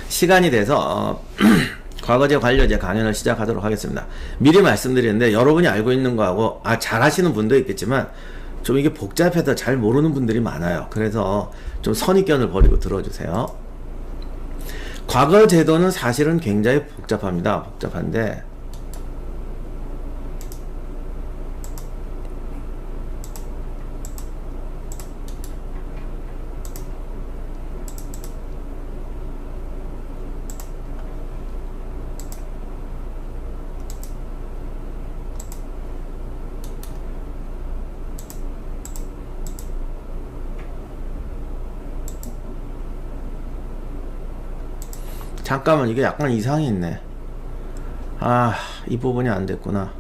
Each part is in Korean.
시간이 돼서 과거제 관료제 강연을 시작하도록 하겠습니다. 미리 말씀드리는데 여러분이 알고 있는 거하고 잘 하시는 분도 있겠지만 좀 이게 복잡해서 잘 모르는 분들이 많아요. 그래서 좀 선입견을 버리고 들어주세요. 과거 제도는 사실은 굉장히 복잡합니다. 복잡한데 잠깐만, 이게 약간 이상이 있네. 이 부분이 안 됐구나.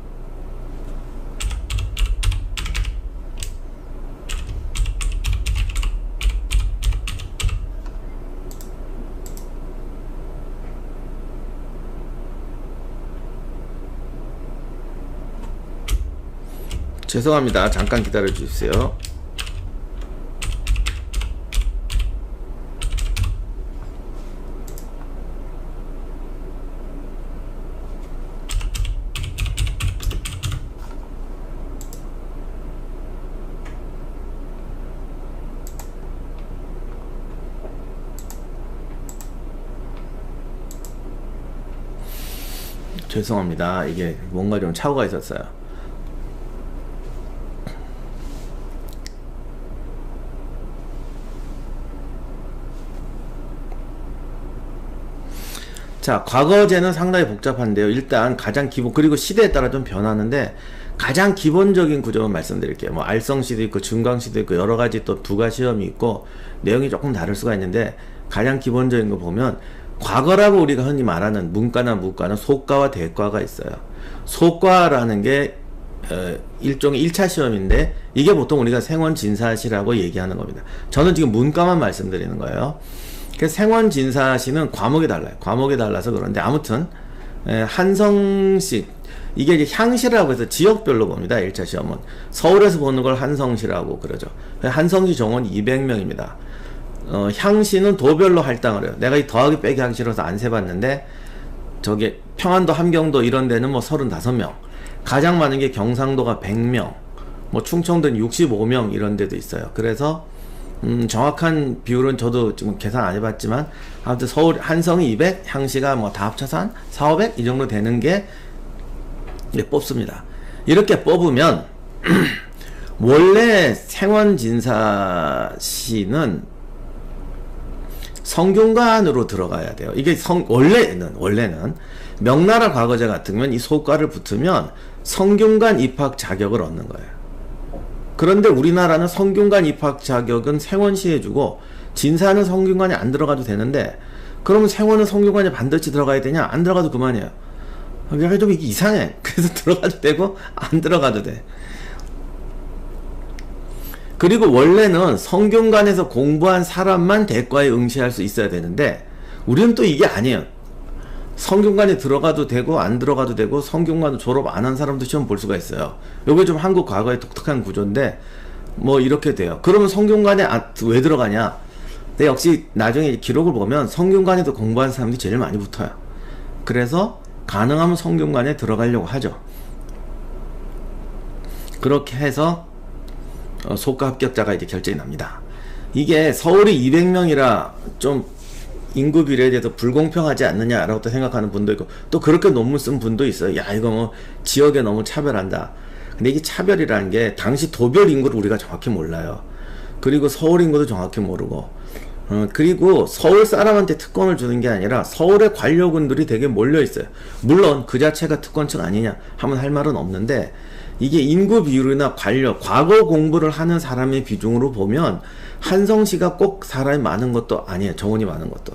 죄송합니다. 잠깐 기다려 주세요. 죄송합니다. 이게 뭔가 좀 착오가 있었어요. 자, 과거제는 상당히 복잡한데요. 일단 가장 기본, 그리고 시대에 따라 좀 변하는데 가장 기본적인 구조만 말씀드릴게요. 뭐 알성시도 있고 증강시도 있고 여러 가지 또 부가 시험이 있고 내용이 조금 다를 수가 있는데 가장 기본적인 거 보면 과거라고 우리가 흔히 말하는 문과나 무과는 소과와 대과가 있어요. 소과라는 게 일종의 1차 시험인데 이게 보통 우리가 생원진사시라고 얘기하는 겁니다. 저는 지금 문과만 말씀드리는 거예요. 그래서 생원진사시는 과목이 달라요. 과목이 달라서 그런데 아무튼 한성시, 이게 이제 향시라고 해서 지역별로 봅니다. 1차 시험은 서울에서 보는 걸 한성시라고 그러죠. 한성시 정원 200명입니다. 향시는 도별로 할당을 해요. 내가 이 더하기 빼기 하기 싫어서 안 세봤는데 저기 평안도, 함경도 이런 데는 뭐 35명, 가장 많은 게 경상도가 100명, 뭐 충청도는 65명 이런 데도 있어요. 그래서 정확한 비율은 저도 지금 계산 안 해봤지만 아무튼 서울 한성이 200, 향시가 뭐 다 합쳐서 한 4, 500 이 정도 되는 게 뽑습니다. 이렇게 뽑으면 원래 생원진사시는 성균관으로 들어가야 돼요. 이게 원래는 명나라 과거제 같으면 이 소과를 붙으면 성균관 입학 자격을 얻는 거예요. 그런데 우리나라는 성균관 입학 자격은 생원시에 주고 진사는 성균관에 안 들어가도 되는데 그러면 생원은 성균관에 반드시 들어가야 되냐? 안 들어가도 그만이에요. 그러니까 좀 이게 이상해. 그래서 들어가도 되고 안 들어가도 돼. 그리고 원래는 성균관에서 공부한 사람만 대과에 응시할 수 있어야 되는데 우리는 또 이게 아니에요. 성균관에 들어가도 되고 안 들어가도 되고 성균관을 졸업 안 한 사람도 시험 볼 수가 있어요. 요게 좀 한국 과거의 독특한 구조인데 뭐 이렇게 돼요. 그러면 성균관에 왜 들어가냐? 근데 역시 나중에 기록을 보면 성균관에도 공부한 사람들이 제일 많이 붙어요. 그래서 가능하면 성균관에 들어가려고 하죠. 그렇게 해서 소과 합격자가 이제 결정이 납니다. 이게 서울이 200명이라 좀 인구 비례에 대해서 불공평하지 않느냐라고 또 생각하는 분도 있고 또 그렇게 논문 쓴 분도 있어요. 야, 이거 뭐 지역에 너무 차별한다. 근데 이게 차별이라는 게 당시 도별 인구를 우리가 정확히 몰라요. 그리고 서울 인구도 정확히 모르고 그리고 서울 사람한테 특권을 주는 게 아니라 서울의 관료군들이 되게 몰려 있어요. 물론 그 자체가 특권층 아니냐 하면 할 말은 없는데 이게 인구 비율이나 관료, 과거 공부를 하는 사람의 비중으로 보면 한성시가 꼭 사람이 많은 것도 아니에요. 정원이 많은 것도.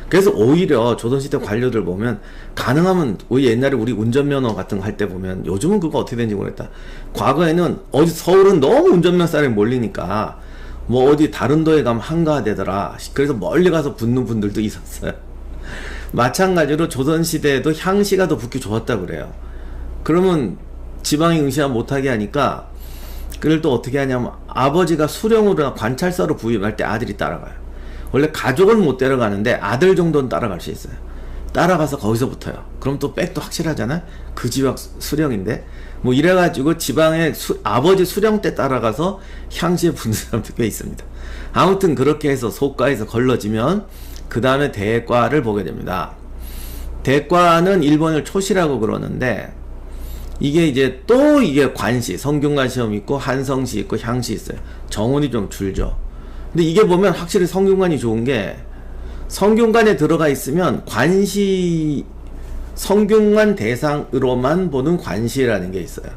그래서 오히려 조선시대 관료들 보면 가능하면 옛날에 우리 운전면허 같은 거 할 때 보면 요즘은 그거 어떻게 되는지 모르겠다. 과거에는 서울은 너무 운전면허 사람이 몰리니까 뭐 어디 다른 도에 가면 한가하대더라. 그래서 멀리 가서 붙는 분들도 있었어요. 마찬가지로 조선시대에도 향시가 더 붙기 좋았다 그래요. 그러면 지방에 응시하면 못하게 하니까 그걸 또 어떻게 하냐면 아버지가 수령으로 관찰사로 부임할 때 아들이 따라가요. 원래 가족은 못 데려가는데 아들 정도는 따라갈 수 있어요. 따라가서 거기서 붙어요. 그럼 또 백도 확실하잖아요. 그 지역 수령인데 뭐 이래가지고 지방에 아버지 수령 때 따라가서 향시에 붙는 사람도 꽤 있습니다. 아무튼 그렇게 해서 소과에서 걸러지면 그 다음에 대과를 보게 됩니다. 대과는 일본을 초시라고 그러는데 이게 이제 또 이게 관시, 성균관 시험 있고 한성시 있고 향시 있어요. 정원이 좀 줄죠. 근데 이게 보면 확실히 성균관이 좋은 게 성균관에 들어가 있으면 관시, 성균관 대상으로만 보는 관시라는 게 있어요.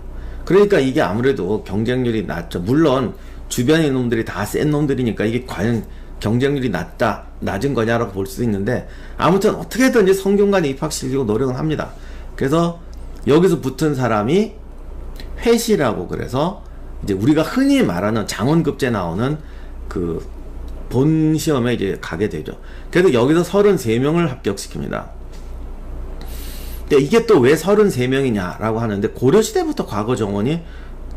그러니까 이게 아무래도 경쟁률이 낮죠. 물론 주변의 놈들이 다 센 놈들이니까 이게 과연 경쟁률이 낮은 거냐라고 볼 수도 있는데 아무튼 어떻게든지 성균관에 입학시키려고 노력은 합니다. 그래서 여기서 붙은 사람이 회시라고 그래서 이제 우리가 흔히 말하는 장원급제 나오는 그 본 시험에 이제 가게 되죠. 그래서 여기서 33명을 합격시킵니다. 근데 이게 또 왜 33명이냐라고 하는데 고려시대부터 과거 정원이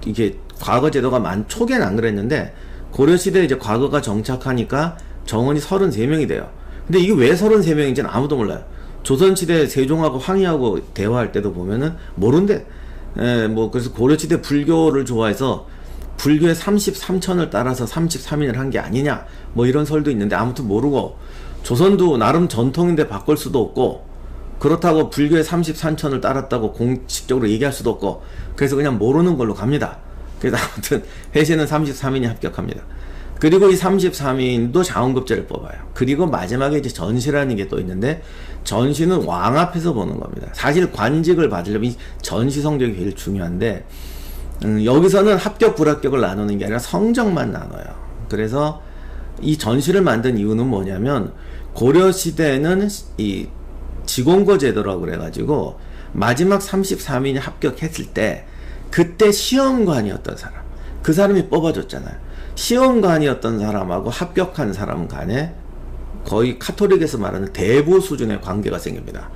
이게 과거 제도가 초기엔 안 그랬는데 고려시대에 이제 과거가 정착하니까 정원이 33명이 돼요. 근데 이게 왜 33명인지는 아무도 몰라요. 조선시대 세종하고 황희하고 대화할 때도 보면은 모른대. 뭐 그래서 고려시대 불교를 좋아해서 불교의 33천을 따라서 33인을 한 게 아니냐 뭐 이런 설도 있는데 아무튼 모르고 조선도 나름 전통인데 바꿀 수도 없고 그렇다고 불교의 33천을 따랐다고 공식적으로 얘기할 수도 없고 그래서 그냥 모르는 걸로 갑니다. 그래서 아무튼 회시는 33인이 합격합니다. 그리고 이 33인도 자원급제를 뽑아요. 그리고 마지막에 이제 전시라는 게 또 있는데 전시는 왕 앞에서 보는 겁니다. 사실 관직을 받으려면 이 전시 성적이 제일 중요한데 여기서는 합격 불합격을 나누는 게 아니라 성적만 나눠요. 그래서 이 전시를 만든 이유는 뭐냐면 고려시대에는 이 지공고 제도라고 그래가지고 마지막 33인이 합격했을 때 그때 시험관이었던 사람 그 사람이 뽑아줬잖아요. 시험관이었던 사람하고 합격한 사람 간에 거의 카톨릭에서 말하는 대부 수준의 관계가 생깁니다.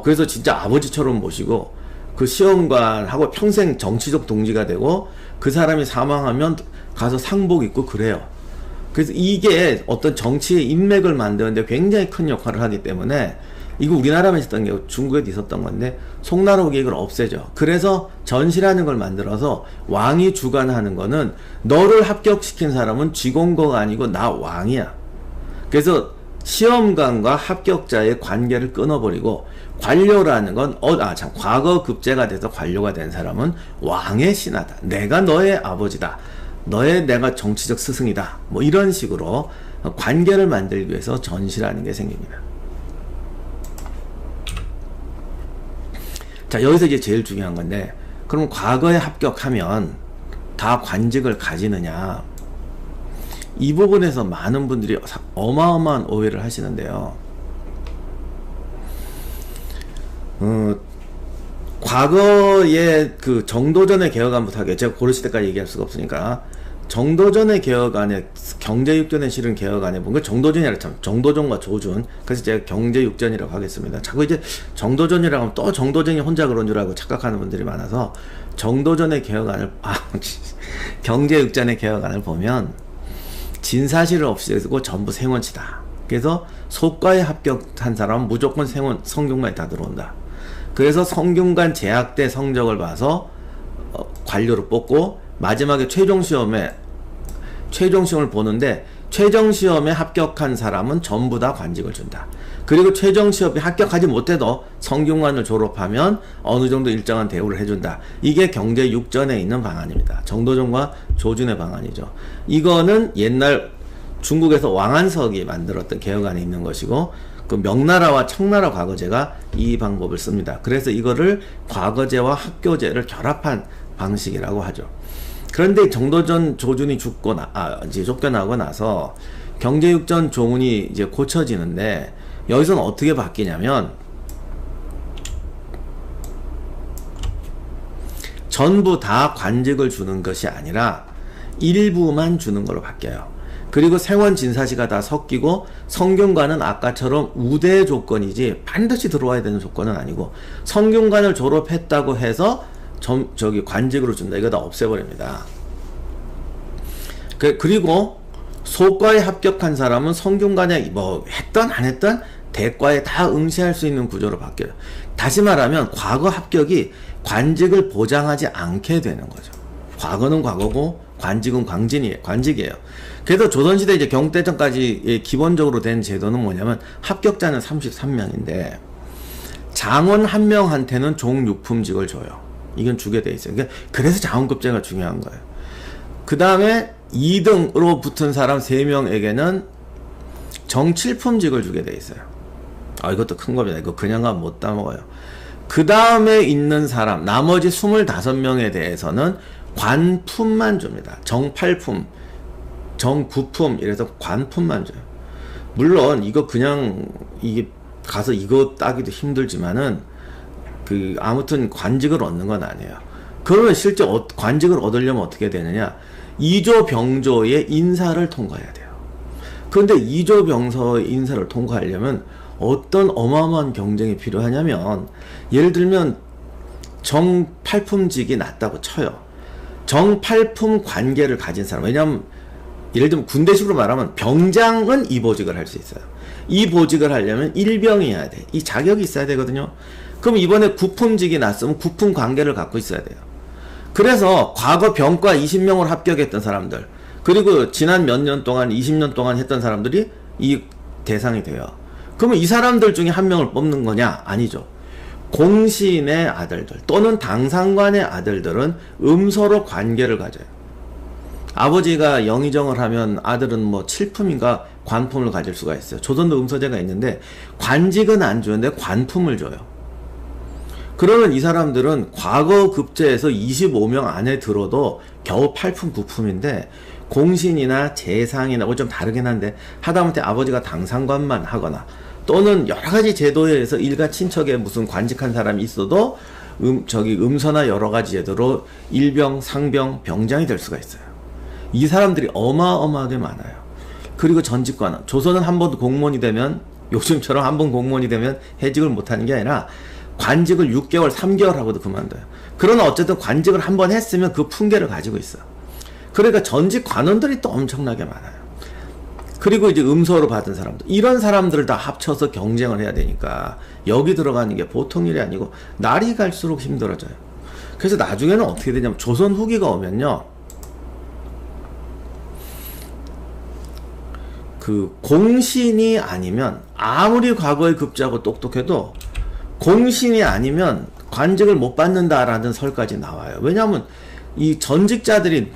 그래서 진짜 아버지처럼 모시고 그 시험관하고 평생 정치적 동지가 되고 그 사람이 사망하면 가서 상복 입고 그래요. 그래서 이게 어떤 정치의 인맥을 만드는데 굉장히 큰 역할을 하기 때문에 이거 우리나라만 있었던 게 중국에도 있었던 건데 송나라 후기 이걸 없애죠. 그래서 전시라는 걸 만들어서 왕이 주관하는 거는 너를 합격시킨 사람은 쥐공거가 아니고 나 왕이야. 그래서 시험관과 합격자의 관계를 끊어버리고 관료라는 건 과거 급제가 돼서 관료가 된 사람은 왕의 신하다. 내가 너의 아버지다. 내가 정치적 스승이다. 뭐 이런 식으로 관계를 만들기 위해서 전시라는 게 생깁니다. 자, 여기서 이제 제일 중요한 건데 그럼 과거에 합격하면 다 관직을 가지느냐? 이 부분에서 많은 분들이 어마어마한 오해를 하시는데요. 과거에 그 정도전의 개혁안부터 하게 제가 고려시대까지 얘기할 수가 없으니까 정도전의 개혁안에 경제육전에 실은 개혁안에 뭔가 정도전이 아니라 참 정도전과 조준 그래서 제가 경제육전이라고 하겠습니다. 자꾸 이제 정도전이라고 하면 또 정도전이 혼자 그런 줄 알고 착각하는 분들이 많아서 정도전의 개혁안을 경제육전의 개혁안을 보면 진사실을 없애고 전부 생원치다. 그래서 소과에 합격한 사람은 무조건 성균관에 다 들어온다. 그래서 성균관 재학 때 성적을 봐서 관료를 뽑고 마지막에 최종시험을 보는데 최종시험에 합격한 사람은 전부 다 관직을 준다. 그리고 최종시험에 합격하지 못해도 성균관을 졸업하면 어느 정도 일정한 대우를 해준다. 이게 경제육전에 있는 방안입니다. 정도전과 조준의 방안이죠. 이거는 옛날 중국에서 왕안석이 만들었던 개혁안에 있는 것이고 그 명나라와 청나라 과거제가 이 방법을 씁니다. 그래서 이거를 과거제와 학교제를 결합한 방식이라고 하죠. 그런데 정도전 조준이 이제 쫓겨나고 나서 경제육전 조문이 이제 고쳐지는데 여기서는 어떻게 바뀌냐면 전부 다 관직을 주는 것이 아니라 일부만 주는 걸로 바뀌어요. 그리고 생원 진사시가 다 섞이고 성균관은 아까처럼 우대 조건이지 반드시 들어와야 되는 조건은 아니고 성균관을 졸업했다고 해서 관직으로 준다. 이거 다 없애버립니다. 그리고 소과에 합격한 사람은 성균관에 뭐 했던 안 했던 대과에 다 응시할 수 있는 구조로 바뀌어요. 다시 말하면 과거 합격이 관직을 보장하지 않게 되는 거죠. 과거는 과거고 관직은 관직이에요. 그래서 조선시대 이제 경때전까지 기본적으로 된 제도는 뭐냐면 합격자는 33명인데 장원 한 명한테는 종육품직을 줘요. 이건 주게 돼 있어요. 그래서 장원급제가 중요한 거예요. 그 다음에 2등으로 붙은 사람 3명에게는 정칠품직을 주게 돼 있어요. 이것도 큰 겁니다. 이거 그냥 가면 못 따먹어요. 그 다음에 있는 사람 나머지 25명에 대해서는 관품만 줍니다. 정팔품, 정구품 이래서 관품만 줘요. 물론 이거 그냥 이게 가서 이거 따기도 힘들지만은 아무튼 관직을 얻는 건 아니에요. 그러면 실제 관직을 얻으려면 어떻게 되느냐? 2조 병조의 인사를 통과해야 돼요. 그런데 2조 병서의 인사를 통과하려면 어떤 어마어마한 경쟁이 필요하냐면, 예를 들면 정팔품직이 낮다고 쳐요. 정팔품 관계를 가진 사람, 왜냐하면 예를 들면 군대식으로 말하면 병장은 이 보직을 할 수 있어요. 이 보직을 하려면 일병이어야 돼. 이 자격이 있어야 되거든요. 그럼 이번에 구품직이 났으면 구품 관계를 갖고 있어야 돼요. 그래서 과거 병과 20명을 합격했던 사람들, 그리고 지난 몇 년 동안 20년 동안 했던 사람들이 이 대상이 돼요. 그러면 이 사람들 중에 한 명을 뽑는 거냐? 아니죠. 공신의 아들들 또는 당상관의 아들들은 음서로 관계를 가져요. 아버지가 영의정을 하면 아들은 뭐 칠품인가 관품을 가질 수가 있어요. 조선도 음서제가 있는데 관직은 안 주는데 관품을 줘요. 그러면 이 사람들은 과거 급제에서 25명 안에 들어도 겨우 8품 9품인데 공신이나 재상이나 뭐 좀 다르긴 한데 하다못해 아버지가 당상관만 하거나 또는 여러가지 제도에 의해서 일가 친척에 무슨 관직한 사람이 있어도 음서나 여러가지 제도로 일병, 상병, 병장이 될 수가 있어요. 이 사람들이 어마어마하게 많아요. 그리고 전직관은 조선은 한 번 공무원이 되면 요즘처럼 한 번 공무원이 되면 해직을 못하는 게 아니라 관직을 6개월, 3개월 하고도 그만둬요. 그러나 어쨌든 관직을 한 번 했으면 그 품계를 가지고 있어. 그러니까 전직 관원들이 또 엄청나게 많아요. 그리고 이제 음서로 받은 사람들, 이런 사람들을 다 합쳐서 경쟁을 해야 되니까 여기 들어가는 게 보통 일이 아니고 날이 갈수록 힘들어져요. 그래서 나중에는 어떻게 되냐면 조선 후기가 오면요, 그 공신이 아니면 아무리 과거에 급제하고 똑똑해도 공신이 아니면 관직을 못 받는다라는 설까지 나와요. 왜냐하면 이 전직자들이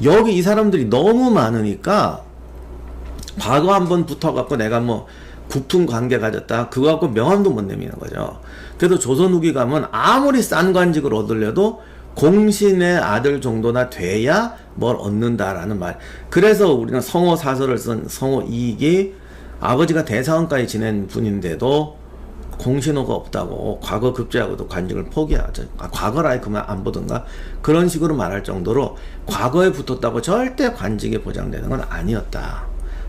여기 이 사람들이 너무 많으니까 과거 한번 붙어갖고 내가 뭐 구품 관계 가졌다 그거 갖고 명함도 못 내미는 거죠. 그래서 조선 후기 가면 아무리 싼 관직을 얻으려도 공신의 아들 정도나 돼야 뭘 얻는다라는 말. 그래서 우리는 성호 사설을 쓴 성호 이익이 아버지가 대사원까지 지낸 분인데도 공신호가 없다고 과거 급제하고도 관직을 포기하죠. 과거를 아예 그만 안 보던가 그런 식으로 말할 정도로 과거에 붙었다고 절대 관직이 보장되는 건 아니었다.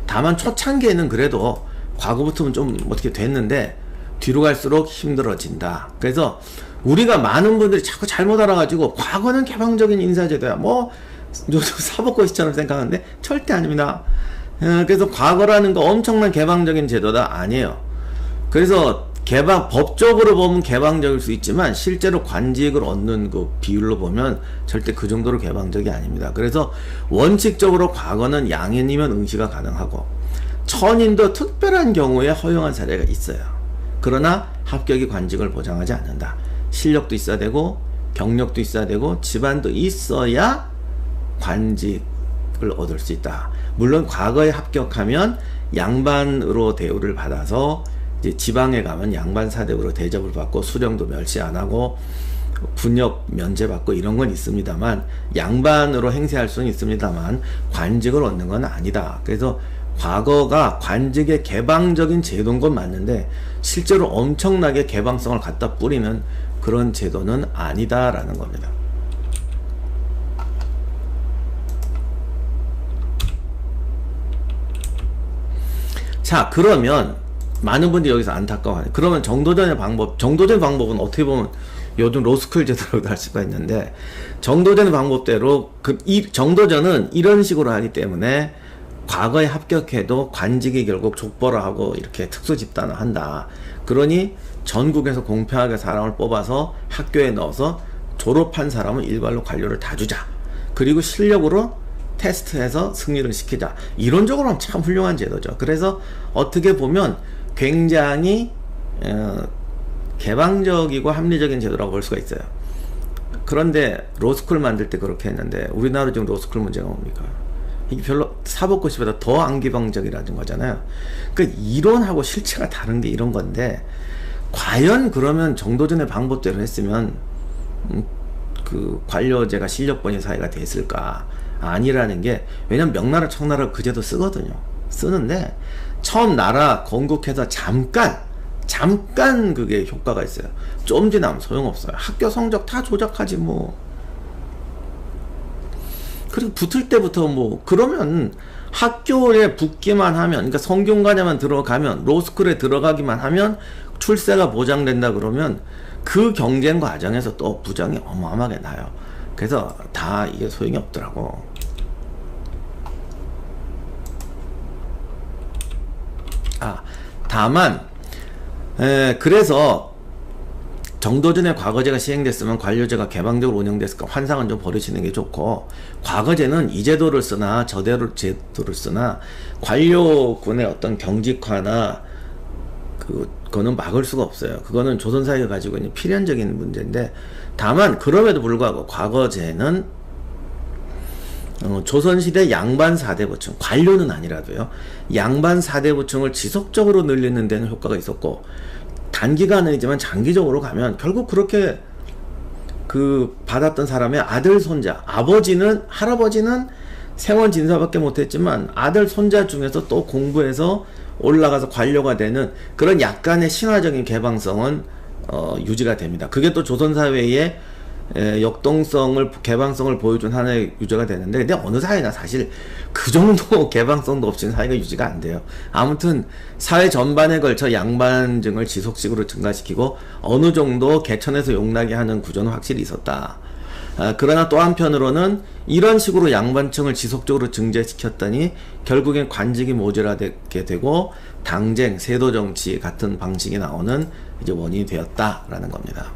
다만 초창기에는 그래도 과거 붙으면 좀 어떻게 됐는데 뒤로 갈수록 힘들어진다. 그래서 우리가 많은 분들이 자꾸 잘못 알아가지고 과거는 개방적인 인사제도야 뭐 사법고시처럼 생각하는데 절대 아닙니다. 그래서 과거라는 거 엄청난 개방적인 제도다 아니에요. 그래서 법적으로 보면 개방적일 수 있지만 실제로 관직을 얻는 그 비율로 보면 절대 그 정도로 개방적이 아닙니다. 그래서 원칙적으로 과거는 양인이면 응시가 가능하고 천인도 특별한 경우에 허용한 사례가 있어요. 그러나 합격이 관직을 보장하지 않는다. 실력도 있어야 되고 경력도 있어야 되고 집안도 있어야 관직을 얻을 수 있다. 물론 과거에 합격하면 양반으로 대우를 받아서 이제 지방에 가면 양반 사대부로 대접을 받고 수령도 멸시 안 하고 분역 면제받고 이런 건 있습니다만 양반으로 행세할 수는 있습니다만 관직을 얻는 건 아니다. 그래서 과거가 관직의 개방적인 제도인 건 맞는데 실제로 엄청나게 개방성을 갖다 뿌리는 그런 제도는 아니다라는 겁니다. 자, 그러면 많은 분들이 여기서 안타까워하네. 그러면 정도전의 방법은 어떻게 보면 요즘 로스쿨 제도라고도 할 수가 있는데, 정도전 방법대로 이 정도전은 이런 식으로 하기 때문에 과거에 합격해도 관직이 결국 족벌을 하고 이렇게 특수 집단을 한다. 그러니 전국에서 공평하게 사람을 뽑아서 학교에 넣어서 졸업한 사람은 일괄로 관료를 다 주자. 그리고 실력으로 테스트해서 승리를 시키자. 이론적으로는 참 훌륭한 제도죠. 그래서 어떻게 보면 굉장히 개방적이고 합리적인 제도라고 볼 수가 있어요. 그런데 로스쿨 만들 때 그렇게 했는데 우리나라 지금 로스쿨 문제가 뭡니까? 이게 별로 사법고시보다 더 안개방적이라는 거잖아요. 그러니까 이론하고 실체가 다른 게 이런 건데, 과연 그러면 정도전의 방법대로 했으면 그 관료제가 실력번이 사회가 됐을까? 아니라는 게, 왜냐면 명나라 청나라 그 제도 쓰거든요. 쓰는데 처음 나라 건국해서 잠깐 그게 효과가 있어요. 좀 지나면 소용없어요. 학교 성적 다 조작하지 뭐. 그리고 붙을 때부터 뭐, 그러면 학교에 붙기만 하면, 그러니까 성균관에만 들어가면, 로스쿨에 들어가기만 하면 출세가 보장된다 그러면 그 경쟁 과정에서 또 부정이 어마어마하게 나요. 그래서 다 이게 소용이 없더라고. 다만 그래서 정도전에 과거제가 시행됐으면 관료제가 개방적으로 운영됐을까 환상은 좀 버리시는 게 좋고, 과거제는 이 제도를 쓰나 제도를 쓰나 관료군의 어떤 경직화나 그거는 막을 수가 없어요. 그거는 조선사회가 가지고 있는 필연적인 문제인데, 다만 그럼에도 불구하고 과거제는 조선시대 양반 4대 보충, 관료는 아니라도요, 양반 4대 보충을 지속적으로 늘리는 데는 효과가 있었고, 단기간이지만 장기적으로 가면 결국 그렇게 받았던 사람의 아들, 손자, 할아버지는 생원 진사밖에 못했지만 아들, 손자 중에서 또 공부해서 올라가서 관료가 되는 그런 약간의 신화적인 개방성은 유지가 됩니다. 그게 또 조선사회의 역동성을, 개방성을 보여준 하나의 유저가 되는데, 근데 어느 사회나 사실 그 정도 개방성도 없이는 사회가 유지가 안 돼요. 아무튼 사회 전반에 걸쳐 양반증을 지속적으로 증가시키고 어느 정도 개천에서 용나게 하는 구조는 확실히 있었다. 그러나 또 한편으로는 이런 식으로 양반층을 지속적으로 증대시켰더니 결국엔 관직이 모자라게 되고 당쟁, 세도정치 같은 방식이 나오는 이제 원인이 되었다라는 겁니다.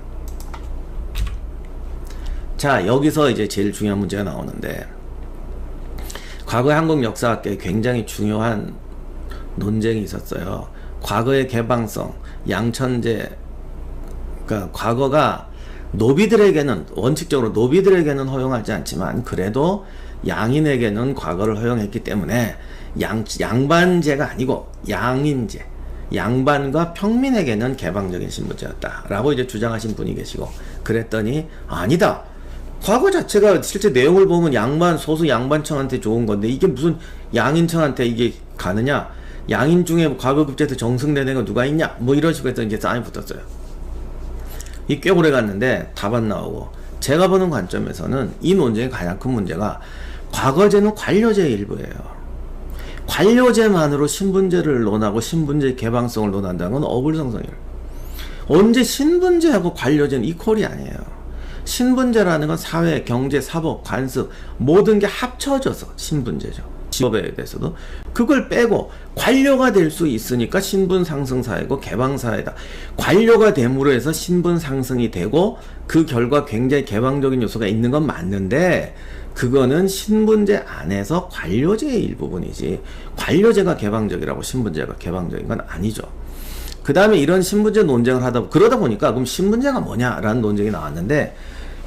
자, 여기서 이제 제일 중요한 문제가 나오는데, 과거의 한국 역사학계에 굉장히 중요한 논쟁이 있었어요. 과거의 개방성, 양천제, 그러니까 과거가 노비들에게는, 원칙적으로 노비들에게는 허용하지 않지만 그래도 양인에게는 과거를 허용했기 때문에 양반제가 아니고 양인제, 양반과 평민에게는 개방적인 신분제였다 라고 이제 주장하신 분이 계시고, 그랬더니 아니다, 과거 자체가 실제 내용을 보면 양반, 소수 양반층한테 좋은 건데 이게 무슨 양인층한테 이게 가느냐, 양인 중에 과거 급제에서 정승된 애가 누가 있냐, 뭐 이런 식으로 해서 이제 싸움이 붙었어요. 이 꽤 오래 갔는데 답 안 나오고, 제가 보는 관점에서는 이 논쟁의 가장 큰 문제가 과거제는 관료제의 일부예요. 관료제만으로 신분제를 논하고 신분제 개방성을 논한다는 건 어불성성이에요. 언제 신분제하고 관료제는 이퀄이 아니에요. 신분제라는 건 사회, 경제, 사법, 관습 모든 게 합쳐져서 신분제죠. 직업에 대해서도 그걸 빼고 관료가 될 수 있으니까 신분 상승 사회고 개방 사회다. 관료가 됨으로 해서 신분 상승이 되고 그 결과 굉장히 개방적인 요소가 있는 건 맞는데, 그거는 신분제 안에서 관료제의 일부분이지 관료제가 개방적이라고 신분제가 개방적인 건 아니죠. 그 다음에 이런 신분제 논쟁을 그러다 보니까 그럼 신분제가 뭐냐라는 논쟁이 나왔는데,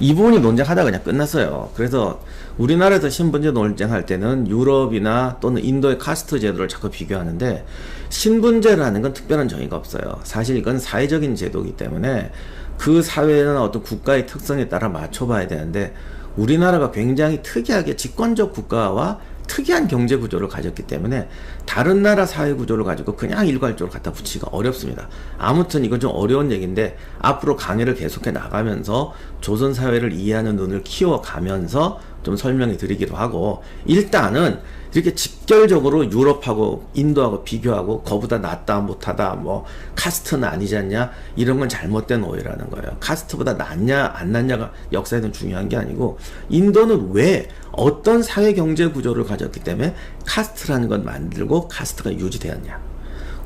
이 부분이 논쟁하다가 그냥 끝났어요. 그래서 우리나라에서 신분제 논쟁할 때는 유럽이나 또는 인도의 카스트 제도를 자꾸 비교하는데, 신분제라는 건 특별한 정의가 없어요. 사실 이건 사회적인 제도이기 때문에 그 사회나 어떤 국가의 특성에 따라 맞춰봐야 되는데, 우리나라가 굉장히 특이하게 집권적 국가와 특이한 경제 구조를 가졌기 때문에 다른 나라 사회 구조를 가지고 그냥 일괄적으로 갖다 붙이기가 어렵습니다. 아무튼 이건 좀 어려운 얘기인데, 앞으로 강의를 계속해 나가면서 조선 사회를 이해하는 눈을 키워가면서 좀 설명해 드리기도 하고, 일단은 이렇게 직결적으로 유럽하고 인도하고 비교하고 거보다 낫다 못하다 뭐 카스트는 아니지 않냐 이런 건 잘못된 오해라는 거예요. 카스트보다 낫냐 안 낫냐가 역사에는 중요한 게 아니고, 인도는 왜 어떤 사회 경제 구조를 가졌기 때문에 카스트라는 걸 만들고 카스트가 유지되었냐,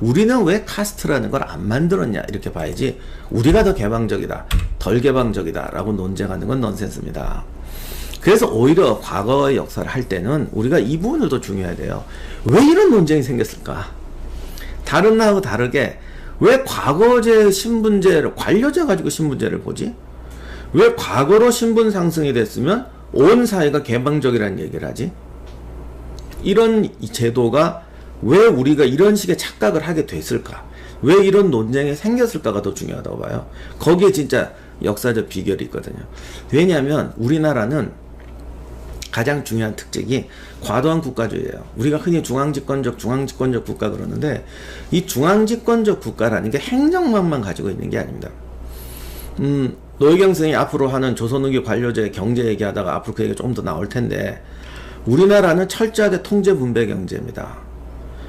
우리는 왜 카스트라는 걸 안 만들었냐 이렇게 봐야지, 우리가 더 개방적이다 덜 개방적이다 라고 논쟁하는 건 넌센스입니다. 그래서 오히려 과거의 역사를 할 때는 우리가 이 부분을 더 중요해야 돼요. 왜 이런 논쟁이 생겼을까? 다른 나라하고 다르게 왜 과거제 신분제를, 관료제 가지고 신분제를 보지? 왜 과거로 신분 상승이 됐으면 온 사회가 개방적이라는 얘기를 하지? 이런 제도가 왜 우리가 이런 식의 착각을 하게 됐을까? 왜 이런 논쟁이 생겼을까가 더 중요하다고 봐요. 거기에 진짜 역사적 비결이 있거든요. 왜냐하면 우리나라는 가장 중요한 특징이 과도한 국가주의예요. 우리가 흔히 중앙집권적 국가 그러는데, 이 중앙집권적 국가라는 게 행정망만 가지고 있는 게 아닙니다. 노희경 선생이 앞으로 하는 조선후기 관료제 경제 얘기하다가 앞으로 그 얘기가 조금 더 나올 텐데, 우리나라는 철저하게 통제 분배 경제입니다.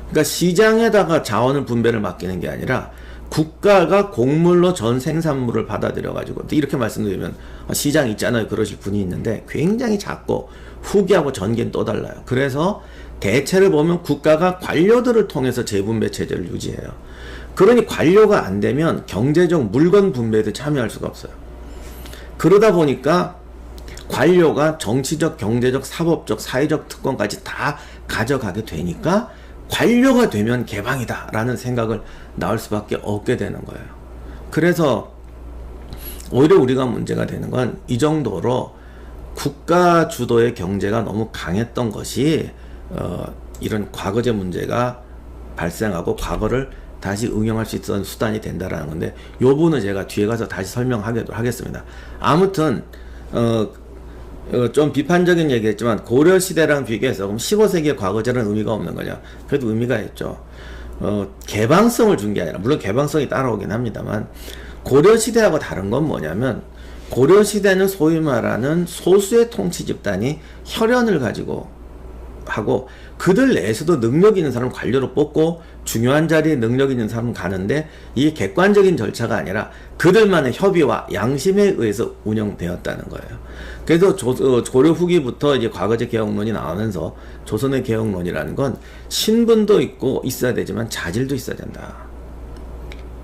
그러니까 시장에다가 자원을 분배를 맡기는 게 아니라 국가가 곡물로 전 생산물을 받아들여 가지고, 이렇게 말씀드리면 시장 있잖아요 그러실 분이 있는데, 굉장히 작고 후기하고 전개는 또 달라요. 그래서 대체를 보면 국가가 관료들을 통해서 재분배 체제를 유지해요. 그러니 관료가 안 되면 경제적 물건 분배에도 참여할 수가 없어요. 그러다 보니까 관료가 정치적, 경제적, 사법적, 사회적 특권까지 다 가져가게 되니까 관료가 되면 개방이다 라는 생각을 나올 수밖에 없게 되는 거예요. 그래서 오히려 우리가 문제가 되는 건 이 정도로 국가 주도의 경제가 너무 강했던 것이 이런 과거제 문제가 발생하고 과거를 다시 응용할 수 있던 수단이 된다라는 건데, 요 부분은 제가 뒤에 가서 다시 설명하기도 하겠습니다. 아무튼 좀 비판적인 얘기했지만, 고려시대랑 비교해서 그럼 15세기의 과거제는 의미가 없는 거냐? 그래도 의미가 있죠. 개방성을 준 게 아니라, 물론 개방성이 따라오긴 합니다만, 고려시대하고 다른 건 뭐냐면, 고려시대는 소위 말하는 소수의 통치 집단이 혈연을 가지고 하고, 그들 내에서도 능력 있는 사람을 관료로 뽑고 중요한 자리에 능력 있는 사람은 가는데, 이게 객관적인 절차가 아니라 그들만의 협의와 양심에 의해서 운영되었다는 거예요. 그래서 고려 후기부터 이제 과거제 개혁론이 나오면서 조선의 개혁론이라는 건 신분도 있고 있어야 되지만 자질도 있어야 된다.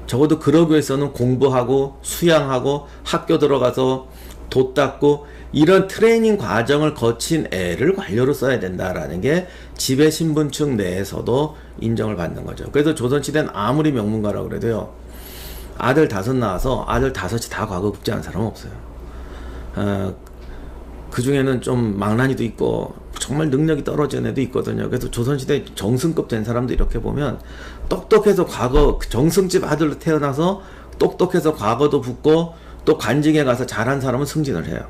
적어도 그러기 위해서는 공부하고 수양하고 학교 들어가서 도 닦고 이런 트레이닝 과정을 거친 애를 관료로 써야 된다라는 게 지배 신분층 내에서도 인정을 받는 거죠. 그래서 조선시대는 아무리 명문가라고 그래도요, 아들 5 낳아서 아들 5이 다 과거 급제한 사람은 없어요. 그 중에는 좀 망나니도 있고 정말 능력이 떨어지는 애도 있거든요. 그래서 조선시대 정승급 된 사람도 이렇게 보면 똑똑해서 과거 정승집 아들로 태어나서 똑똑해서 과거도 붙고 또 관직에 가서 잘한 사람은 승진을 해요.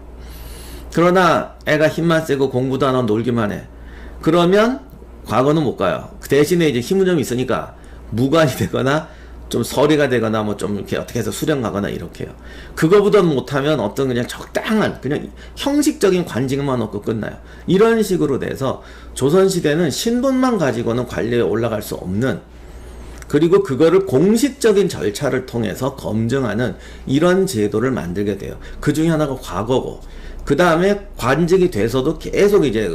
그러나 애가 힘만 세고 공부도 안 하고 놀기만 해. 그러면 과거는 못 가요. 그 대신에 이제 힘은 좀 있으니까 무관이 되거나 좀 서리가 되거나 뭐 좀 이렇게 어떻게 해서 수령 가거나 이렇게 해요. 그거보다 못하면 어떤 그냥 적당한 그냥 형식적인 관직만 얻고 끝나요. 이런 식으로 돼서 조선시대는 신분만 가지고는 관리에 올라갈 수 없는, 그리고 그거를 공식적인 절차를 통해서 검증하는 이런 제도를 만들게 돼요. 그 중에 하나가 과거고, 그 다음에 관직이 돼서도 계속 이제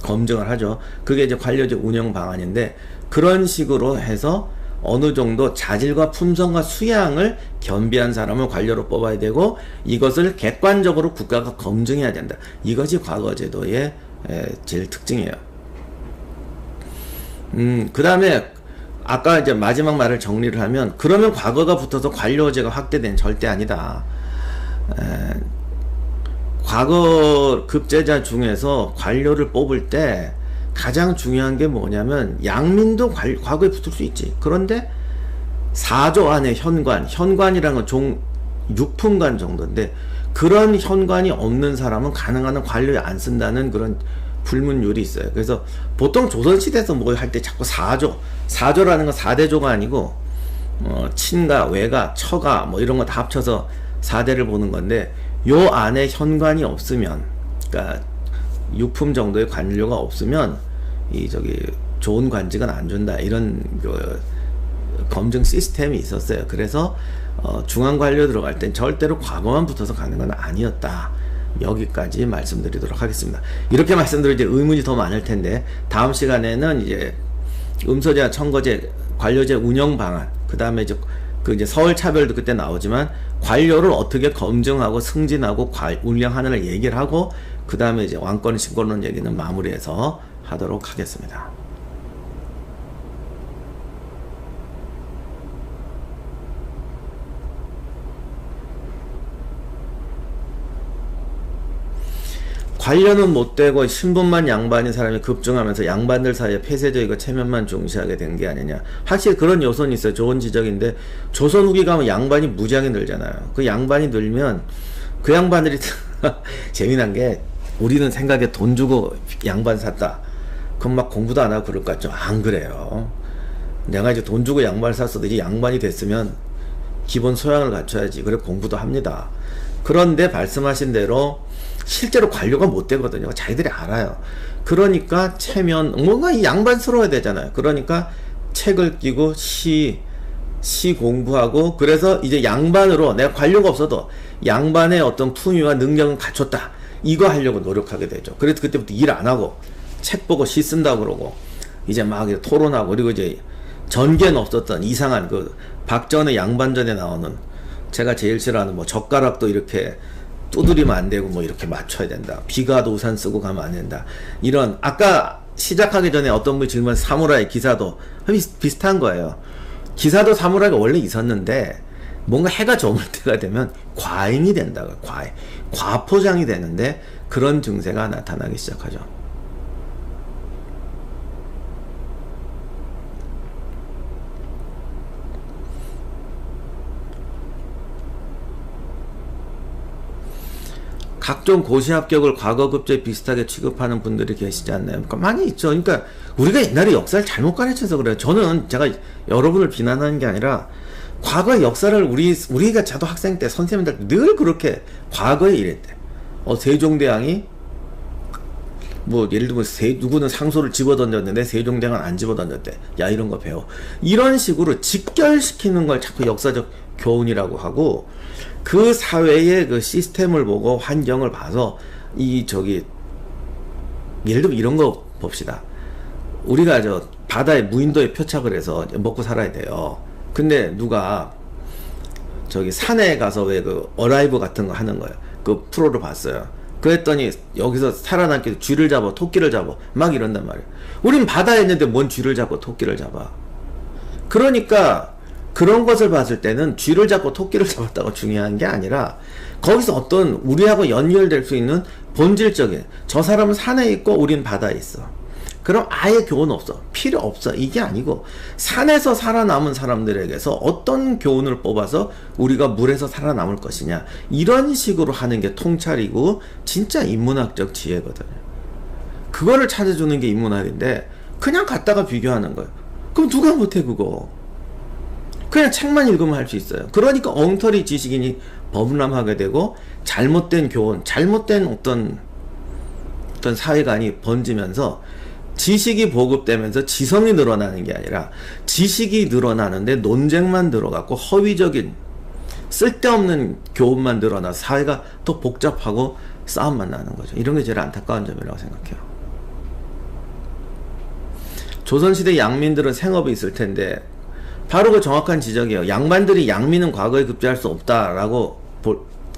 검증을 하죠. 그게 이제 관료제 운영 방안인데, 그런 식으로 해서 어느 정도 자질과 품성과 수양을 겸비한 사람을 관료로 뽑아야 되고, 이것을 객관적으로 국가가 검증해야 된다. 이것이 과거제도의 제일 특징이에요. 그 다음에 아까 이제 마지막 말을 정리를 하면, 그러면 과거가 붙어서 관료제가 확대된, 절대 아니다. 과거 급제자 중에서 관료를 뽑을 때 가장 중요한 게 뭐냐면, 양민도 과거에 붙을 수 있지. 그런데 4조 안에 현관이라는 건 종 6품관 정도인데, 그런 현관이 없는 사람은 가능한 한 관료에 안 쓴다는 그런 불문율이 있어요. 그래서 보통 조선시대에서 뭐 할 때 자꾸 4조라는 건 4대조가 아니고 친가, 외가, 처가 뭐 이런 거 다 합쳐서 4대를 보는 건데, 요 안에 현관이 없으면, 그러니까 6품 정도의 관료가 없으면 이 저기 좋은 관직은 안 준다, 이런 그 검증 시스템이 있었어요. 그래서 중앙 관료 들어갈 땐 절대로 과거만 붙어서 가는 건 아니었다. 여기까지 말씀드리도록 하겠습니다. 이렇게 말씀드리면 이제 의문이 더 많을 텐데, 다음 시간에는 이제 음소제와 청거제 관료제 운영 방안, 그 다음에 이제 서울 차별도 그때 나오지만 관료를 어떻게 검증하고 승진하고 운영하는을 얘기를 하고, 그 다음에 이제 왕권 신권론 얘기는 마무리해서 하도록 하겠습니다. 관료는 못되고 신분만 양반인 사람이 급증하면서 양반들 사이에 폐쇄적이고 체면만 중시하게 된 게 아니냐. 확실히 그런 요소는 있어요. 좋은 지적인데, 조선 후기 가면 양반이 무지하게 늘잖아요. 그 양반이 늘면 그 양반들이 재미난 게, 우리는 생각에 돈 주고 양반 샀다, 그럼 막 공부도 안 하고 그럴 것 같죠. 안 그래요. 내가 이제 돈 주고 양반을 샀어도 이제 양반이 됐으면 기본 소양을 갖춰야지. 그래 공부도 합니다. 그런데 말씀하신 대로 실제로 관료가 못 되거든요. 자기들이 알아요. 그러니까 체면, 뭔가 이 양반스러워야 되잖아요. 그러니까 책을 끼고 시 공부하고, 그래서 이제 양반으로, 내가 관료가 없어도 양반의 어떤 품위와 능력은 갖췄다, 이거 하려고 노력하게 되죠. 그래서 그때부터 일 안 하고 책 보고 시 쓴다 그러고, 이제 막 토론하고, 그리고 이제 전개는 없었던 이상한 그 박전의 양반전에 나오는, 제가 제일 싫어하는 뭐 젓가락도 이렇게 두드리면 안 되고 뭐 이렇게 맞춰야 된다, 비가 와도 우산 쓰고 가면 안 된다, 이런, 아까 시작하기 전에 어떤 분이 질문, 사무라이 기사도 비슷한 거예요. 기사도 사무라이가 원래 있었는데 뭔가 해가 저물 때가 되면 과잉이 된다, 과포장이 되는데 그런 증세가 나타나기 시작하죠. 각종 고시 합격을 과거 급제 비슷하게 취급하는 분들이 계시지 않나요? 그러니까 많이 있죠. 그러니까 우리가 옛날에 역사를 잘못 가르쳐서 그래요. 저는 제가 여러분을 비난하는 게 아니라, 과거의 역사를 우리가 저도 학생 때 선생님들 늘 그렇게 과거에 이랬대. 세종대왕이 뭐 예를 들면 누구는 상소를 집어던졌는데 세종대왕은 안 집어던졌대. 야, 이런 거 배워. 이런 식으로 직결시키는 걸 자꾸 역사적 교훈이라고 하고, 그 사회의 그 시스템을 보고 환경을 봐서 예를 들면 이런 거 봅시다. 우리가 바다에 무인도에 표착을 해서 먹고 살아야 돼요. 근데 누가 산에 가서 왜 그 어라이브 같은 거 하는 거예요. 그 프로를 봤어요. 그랬더니 여기서 살아남기 위해서 쥐를 잡아, 토끼를 잡아, 막 이런단 말이에요. 우린 바다에 있는데 뭔 쥐를 잡고 토끼를 잡아. 그러니까 그런 것을 봤을 때는 쥐를 잡고 토끼를 잡았다고 중요한 게 아니라, 거기서 어떤 우리하고 연결될 수 있는 본질적인, 저 사람은 산에 있고 우린 바다에 있어, 그럼 아예 교훈 없어, 필요 없어, 이게 아니고, 산에서 살아남은 사람들에게서 어떤 교훈을 뽑아서 우리가 물에서 살아남을 것이냐, 이런 식으로 하는 게 통찰이고 진짜 인문학적 지혜거든요. 그거를 찾아주는 게 인문학인데, 그냥 갖다가 비교하는 거예요. 그럼 누가 못해 그거? 그냥 책만 읽으면 할 수 있어요. 그러니까 엉터리 지식인이 범람하게 되고, 잘못된 교훈, 잘못된 어떤 사회관이 번지면서 지식이 보급되면서 지성이 늘어나는 게 아니라, 지식이 늘어나는데 논쟁만 들어갔고 허위적인 쓸데없는 교훈만 늘어나서 사회가 더 복잡하고 싸움만 나는 거죠. 이런 게 제일 안타까운 점이라고 생각해요. 조선시대 양민들은 생업이 있을 텐데, 바로 그 정확한 지적이에요. 양반들이 양민은 과거에 급제할 수 없다라고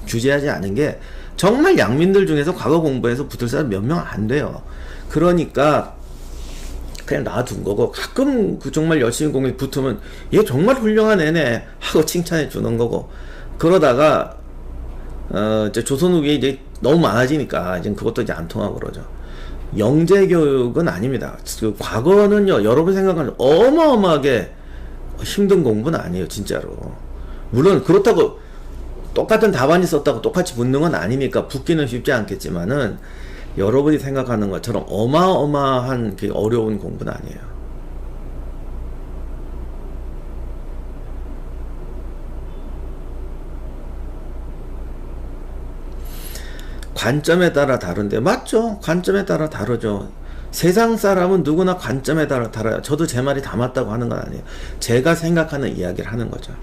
규제하지 않은 게, 정말 양민들 중에서 과거 공부해서 붙을 사람 몇 명 안 돼요. 그러니까 그냥 놔둔 거고, 가끔 정말 열심히 공부해 붙으면 얘 정말 훌륭한 애네 하고 칭찬해 주는 거고, 그러다가 이제 조선 후기에 이제 너무 많아지니까 이제 그것도 이제 안 통하고 그러죠. 영재 교육은 아닙니다. 그 과거는요, 여러분 생각하는 어마어마하게 힘든 공부는 아니에요, 진짜로. 물론 그렇다고 똑같은 답안이 썼다고 똑같이 붙는 건 아니니까 붙기는 쉽지 않겠지만은, 여러분이 생각하는 것처럼 어마어마한 어려운 공부는 아니에요. 관점에 따라 다른데, 맞죠? 관점에 따라 다르죠. 세상 사람은 누구나 관점에 따라 달라요. 저도 제 말이 다 맞다고 하는 건 아니에요. 제가 생각하는 이야기를 하는 거죠.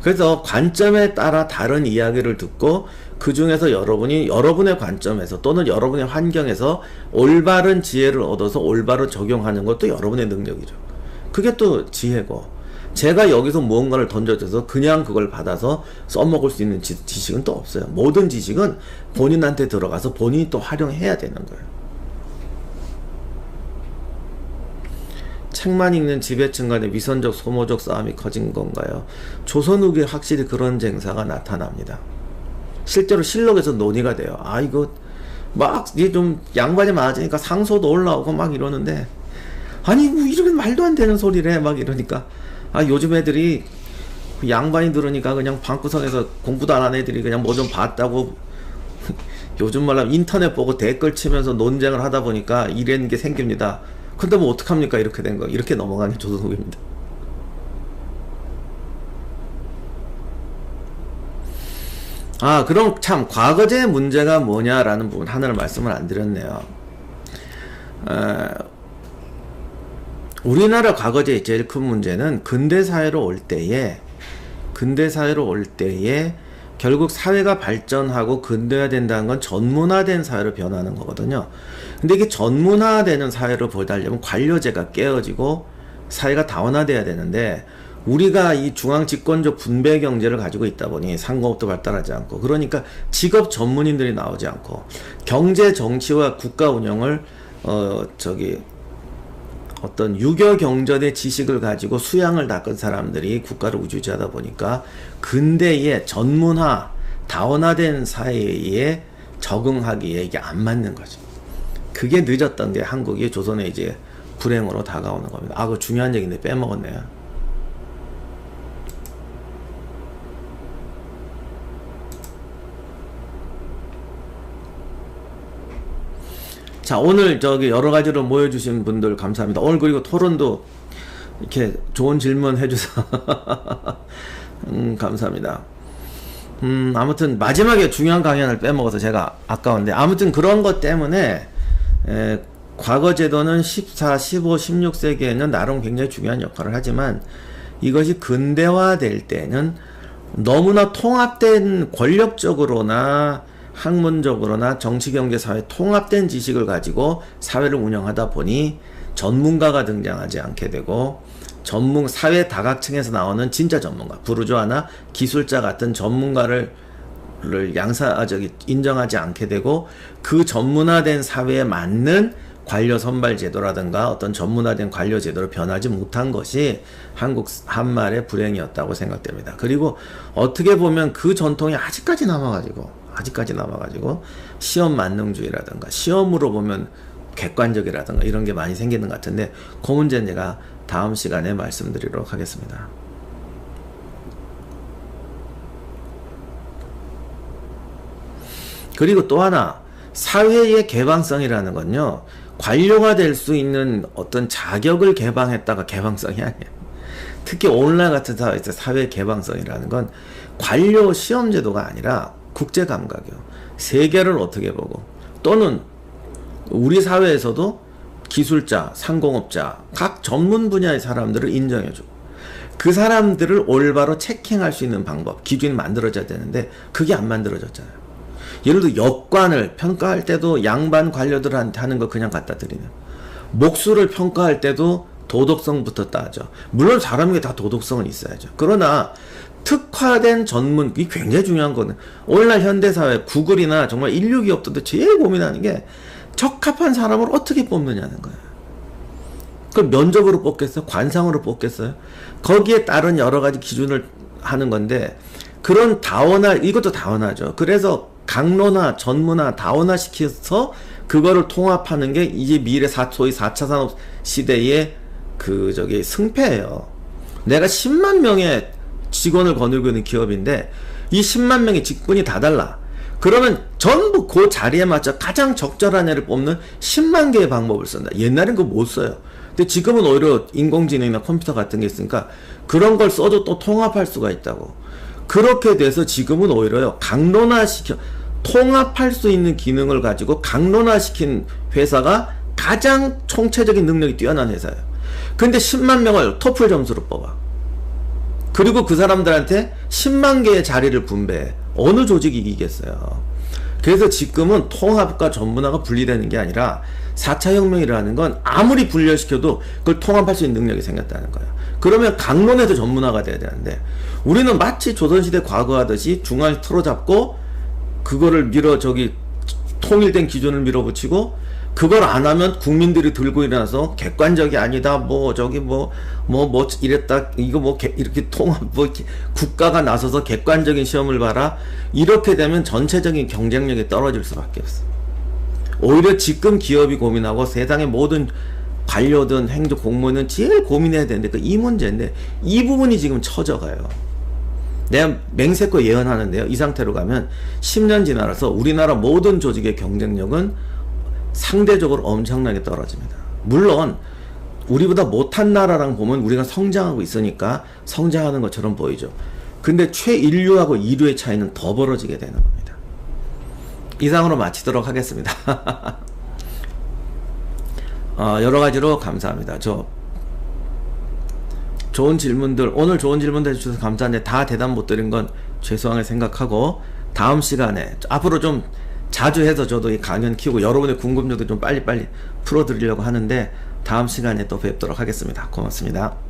그래서 관점에 따라 다른 이야기를 듣고 그 중에서 여러분이 여러분의 관점에서 또는 여러분의 환경에서 올바른 지혜를 얻어서 올바로 적용하는 것도 여러분의 능력이죠. 그게 또 지혜고, 제가 여기서 무언가를 던져줘서 그냥 그걸 받아서 써먹을 수 있는 지식은 또 없어요. 모든 지식은 본인한테 들어가서 본인이 또 활용해야 되는 거예요. 책만 읽는 지배층 간의 위선적 소모적 싸움이 커진 건가요? 조선 후기에 확실히 그런 쟁사가 나타납니다. 실제로 실록에서 논의가 돼요. 아, 이거 막 이게 좀 양반이 많아지니까 상소도 올라오고 막 이러는데, 아니 뭐 이렇게 말도 안 되는 소리래 막 이러니까, 아, 요즘 애들이 양반이 들으니까 그냥 방구석에서 공부도 안 한 애들이 그냥 뭐 좀 봤다고 요즘 말로 인터넷 보고 댓글 치면서 논쟁을 하다 보니까 이런 게 생깁니다. 근데 뭐 어떡합니까? 이렇게 된 거. 이렇게 넘어가는 게 조선후기입니다. 아, 그럼 참 과거제의 문제가 뭐냐라는 부분 하나를 말씀을 안 드렸네요. 우리나라 과거제의 제일 큰 문제는 근대사회로 올 때에 결국 사회가 발전하고 근대화된다는 건 전문화된 사회로 변하는 거거든요. 근데 이게 전문화되는 사회로 보달려면 관료제가 깨어지고 사회가 다원화돼야 되는데, 우리가 이 중앙집권적 분배 경제를 가지고 있다 보니 상공업도 발달하지 않고, 그러니까 직업 전문인들이 나오지 않고, 경제 정치와 국가 운영을 어떤 유교 경전의 지식을 가지고 수양을 닦은 사람들이 국가를 우주지하다 보니까 근대의 전문화, 다원화된 사회에 적응하기에 이게 안 맞는 거죠. 그게 늦었던 게 한국이 조선의 이제 불행으로 다가오는 겁니다. 아, 그거 중요한 얘기인데 빼먹었네요. 자, 오늘 여러 가지로 모여주신 분들 감사합니다. 오늘 그리고 토론도 이렇게 좋은 질문 해주셔서 감사합니다. 아무튼 마지막에 중요한 강연을 빼먹어서 제가 아까운데, 아무튼 그런 것 때문에 과거 제도는 14, 15, 16세기에는 나름 굉장히 중요한 역할을 하지만, 이것이 근대화될 때는 너무나 통합된, 권력적으로나 학문적으로나 정치, 경제, 사회 통합된 지식을 가지고 사회를 운영하다 보니 전문가가 등장하지 않게 되고, 사회 다각층에서 나오는 진짜 전문가, 부르주아나 기술자 같은 전문가를 인정하지 않게 되고, 그 전문화된 사회에 맞는 관료 선발 제도라든가 어떤 전문화된 관료 제도로 변하지 못한 것이 한국 한말의 불행이었다고 생각됩니다. 그리고 어떻게 보면 그 전통이 아직까지 남아가지고 시험 만능주의라든가 시험으로 보면 객관적이라든가 이런 게 많이 생기는 것 같은데, 그 문제는 제가 다음 시간에 말씀드리도록 하겠습니다. 그리고 또 하나, 사회의 개방성이라는 건요, 관료가 될 수 있는 어떤 자격을 개방했다가 개방성이 아니에요. 특히 오늘날 같은 사회에서 사회 개방성이라는 건 관료 시험 제도가 아니라 국제 감각이요. 세계를 어떻게 보고, 또는 우리 사회에서도 기술자, 상공업자, 각 전문 분야의 사람들을 인정해주고, 그 사람들을 올바로 체킹할 수 있는 방법, 기준이 만들어져야 되는데 그게 안 만들어졌잖아요. 예를 들어 역관을 평가할 때도 양반 관료들한테 하는 거 그냥 갖다 드리는, 목수를 평가할 때도 도덕성부터 따져. 물론 사람에게 다 도덕성은 있어야죠. 그러나 특화된 전문, 이게 굉장히 중요한 거는, 오늘날 현대사회 구글이나 정말 인류 기업들도 제일 고민하는 게 적합한 사람을 어떻게 뽑느냐는 거예요. 그걸 면접으로 뽑겠어요? 관상으로 뽑겠어요? 거기에 따른 여러 가지 기준을 하는 건데, 그런 이것도 다원화죠. 그래서 강론화, 전문화, 다원화 시켜서 그거를 통합하는 게 이제 미래 소위 4차 산업 시대의 승패예요. 내가 10만 명의 직원을 거느리고 있는 기업인데 이 10만 명의 직군이 다 달라. 그러면 전부 그 자리에 맞춰 가장 적절한 애를 뽑는 10만 개의 방법을 쓴다. 옛날엔 그거 못 써요. 근데 지금은 오히려 인공지능이나 컴퓨터 같은 게 있으니까 그런 걸 써도 또 통합할 수가 있다고. 그렇게 돼서 지금은 오히려요, 강론화시켜, 통합할 수 있는 기능을 가지고 강론화시킨 회사가 가장 총체적인 능력이 뛰어난 회사예요. 근데 10만 명을 토플 점수로 뽑아. 그리고 그 사람들한테 10만 개의 자리를 분배해. 어느 조직이 이기겠어요. 그래서 지금은 통합과 전문화가 분리되는 게 아니라 4차 혁명이라는 건 아무리 분열시켜도 그걸 통합할 수 있는 능력이 생겼다는 거예요. 그러면 강론에서 전문화가 돼야 되는데 우리는 마치 조선시대 과거 하듯이 중앙을 틀어잡고 그거를 통일된 기준을 밀어붙이고 그걸 안 하면 국민들이 들고 일어나서 객관적이 아니다 이랬다 이거 이렇게 통합 국가가 나서서 객관적인 시험을 봐라 이렇게 되면 전체적인 경쟁력이 떨어질 수밖에 없어. 오히려 지금 기업이 고민하고 세상의 모든 관료든 행정 공무원은 제일 고민해야 되는데 이 문제인데 이 부분이 지금 처져가요. 내가 맹세코 예언하는데요. 이 상태로 가면 10년 지나서 우리나라 모든 조직의 경쟁력은 상대적으로 엄청나게 떨어집니다. 물론 우리보다 못한 나라랑 보면 우리가 성장하고 있으니까 성장하는 것처럼 보이죠. 근데 최인류하고 이류의 차이는 더 벌어지게 되는 겁니다. 이상으로 마치도록 하겠습니다. 여러 가지로 감사합니다. 좋은 질문들, 오늘 좋은 질문들 해주셔서 감사한데 다 대답 못 드린 건 죄송하게 생각하고 다음 시간에 앞으로 좀 자주 해서 저도 이 강연 키우고 여러분의 궁금증도 좀 빨리빨리 풀어드리려고 하는데 다음 시간에 또 뵙도록 하겠습니다. 고맙습니다.